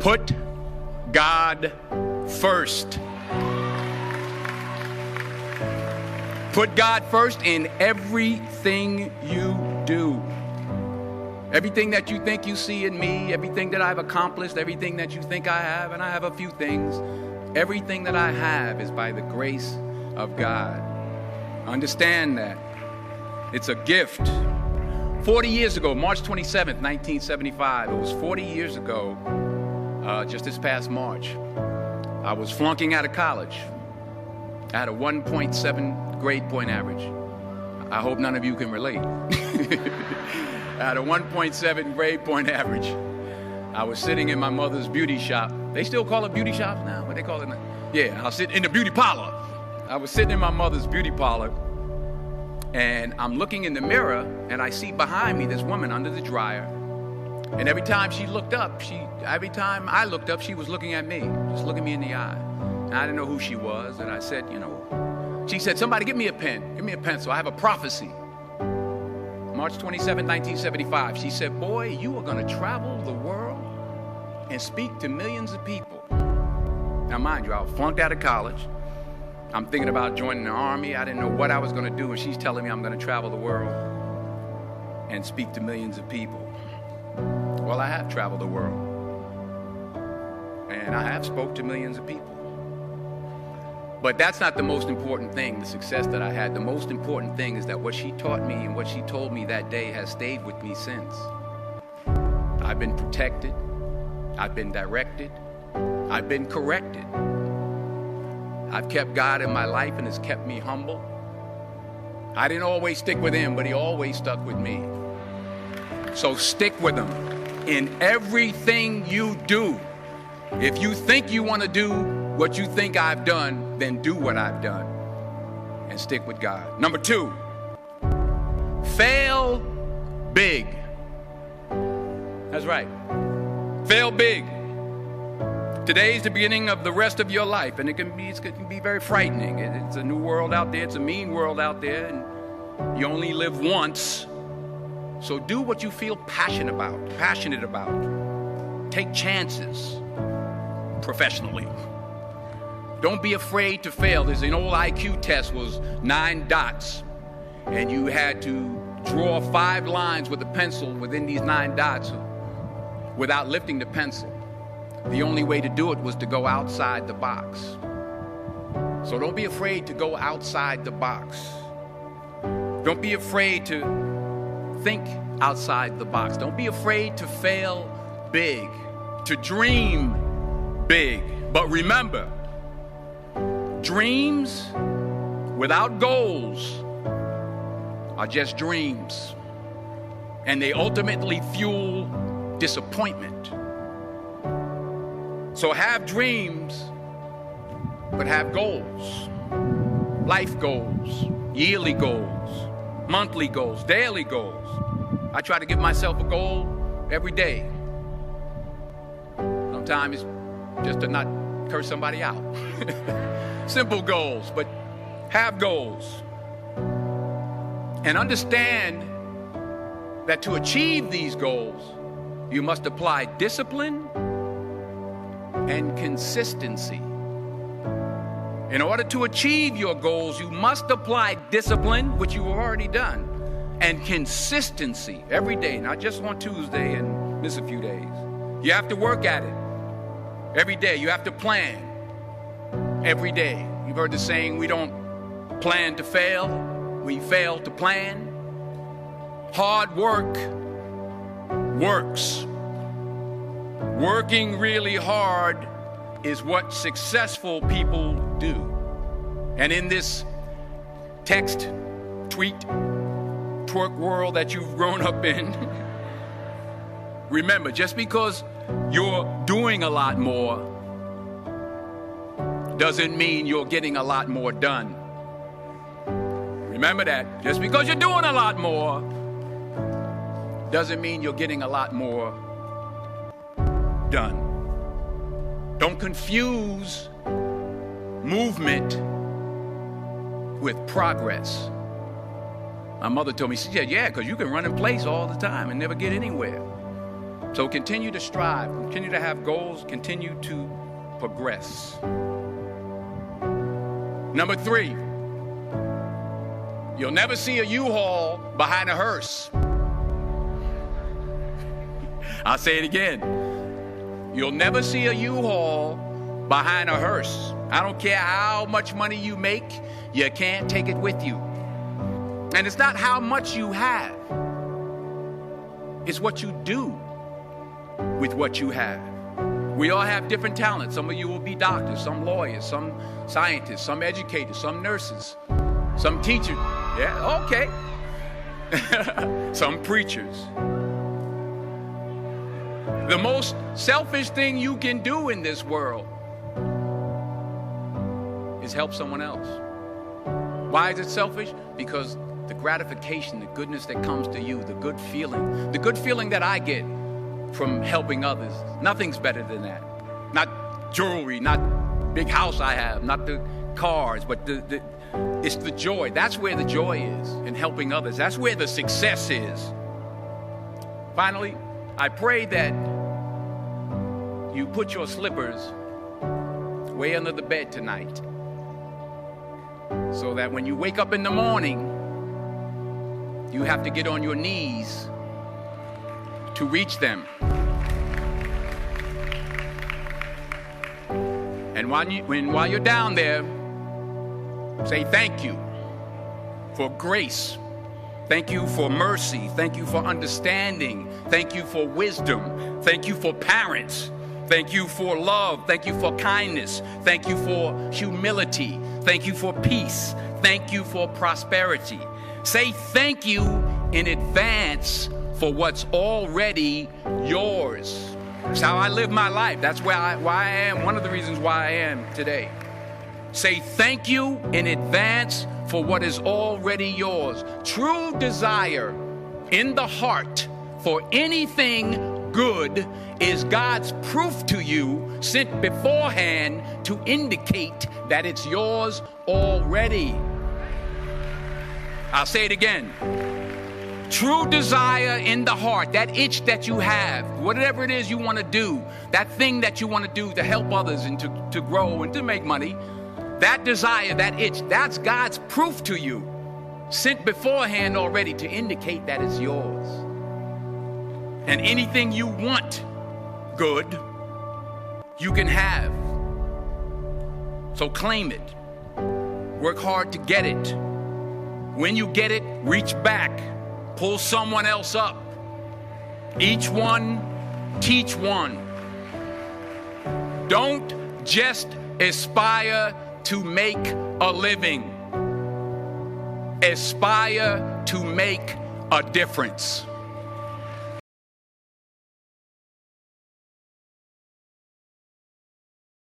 Put God first. Put God first in everything you do. Everything that you think you see in me, everything that I've accomplished, everything that you think I have, and I have a few things, everything that I have is by the grace of God. Understand that. It's a gift. 40 years ago, March 27th, 1975, it was 40 years ago, just this past March, I was flunking out of college. I had a 1.7 grade point average. I hope none of you can relate. I had a 1.7 grade point average. I was sitting in my mother's beauty shop. They still call it beauty shops now? What they call it now? Yeah, I was sitting in the beauty parlor. I was sitting in my mother's beauty parlor, and I'm looking in the mirror, and I see behind me this woman under the dryer. And every time she looked up, every time I looked up, she was looking at me, just looking me in the eye. And I didn't know who she was, and I said, she said, somebody give me a pen, give me a pencil, I have a prophecy. March 27, 1975, she said, boy, you are going to travel the world and speak to millions of people. Now, mind you, I was flunked out of college. I'm thinking about joining the army. I didn't know what I was going to do, and she's telling me I'm going to travel the world and speak to millions of people. Well, I have traveled the world, and I have spoke to millions of people. But that's not the most important thing, the success that I had. The most important thing is that what she taught me and what she told me that day has stayed with me since. I've been protected. I've been directed. I've been corrected. I've kept God in my life, and it's kept me humble. I didn't always stick with him, but he always stuck with me. So stick with him in everything you do. If you think you want to do what you think I've done, then do what I've done and stick with God. Number 2, fail big. That's right. Fail big. Today's the beginning of the rest of your life, and it can be very frightening. It's a new world out there. It's a mean world out there, and you only live once. So do what you feel passionate about. Take chances professionally. Don't be afraid to fail. There's an old IQ test, was 9 dots, and you had to draw 5 lines with a pencil within these 9 dots without lifting the pencil. The only way to do it was to go outside the box. So don't be afraid to go outside the box. Don't be afraid to think outside the box. Don't be afraid to fail big, to dream big. But remember, dreams without goals are just dreams, and they ultimately fuel disappointment. So have dreams, but have goals. Life goals, yearly goals, monthly goals, daily goals. I try to give myself a goal every day. Sometimes it's just to not curse somebody out. Simple goals, but have goals. And understand that to achieve these goals, you must apply discipline and consistency. In order to achieve your goals, you must apply discipline, which you have already done, and consistency every day, not just on Tuesday and miss a few days. You have to work at it every day. You have to plan every day. You've heard the saying, we don't plan to fail, we fail to plan. Hard work works. Working really hard is what successful people do. And in this text, tweet, twerk world that you've grown up in, remember, just because you're doing a lot more doesn't mean you're getting a lot more done. Remember that. Just because you're doing a lot more doesn't mean you're getting a lot more done. Don't confuse movement with progress. My mother told me, she said, yeah, because you can run in place all the time and never get anywhere. So continue to strive, continue to have goals, continue to progress. Number 3, you'll never see a U-Haul behind a hearse. I'll say it again. You'll never see a U-Haul behind a hearse. I don't care how much money you make, you can't take it with you. And it's not how much you have. It's what you do with what you have. We all have different talents. Some of you will be doctors, some lawyers, some scientists, some educators, some nurses, some teachers. Yeah, okay. Some preachers. The most selfish thing you can do in this world is help someone else. Why is it selfish? Because the gratification, the goodness that comes to you, the good feeling that I get from helping others, nothing's better than that. Not jewelry, not big house I have, not the cars, but it's the joy. That's where the joy is, in helping others. That's where the success is. Finally, I pray that you put your slippers way under the bed tonight, so that when you wake up in the morning, you have to get on your knees to reach them. And while you're down there, say thank you for grace. Thank you for mercy. Thank you for understanding. Thank you for wisdom. Thank you for parents. Thank you for love. Thank you for kindness. Thank you for humility. Thank you for peace. Thank you for prosperity. Say thank you in advance for what's already yours. That's how I live my life. That's why I am, one of the reasons why I am today. Say thank you in advance for what is already yours. True desire in the heart for anything good is God's proof to you, sent beforehand to indicate that it's yours already. I'll say it again. True desire in the heart, that itch that you have, whatever it is you want to do, that thing that you want to do to help others and to grow and to make money, that desire, that itch, that's God's proof to you, sent beforehand already to indicate that it's yours. And anything you want good, you can have. So claim it. Work hard to get it. When you get it, reach back. Pull someone else up. Each one, teach one. Don't just aspire to make a living. Aspire to make a difference.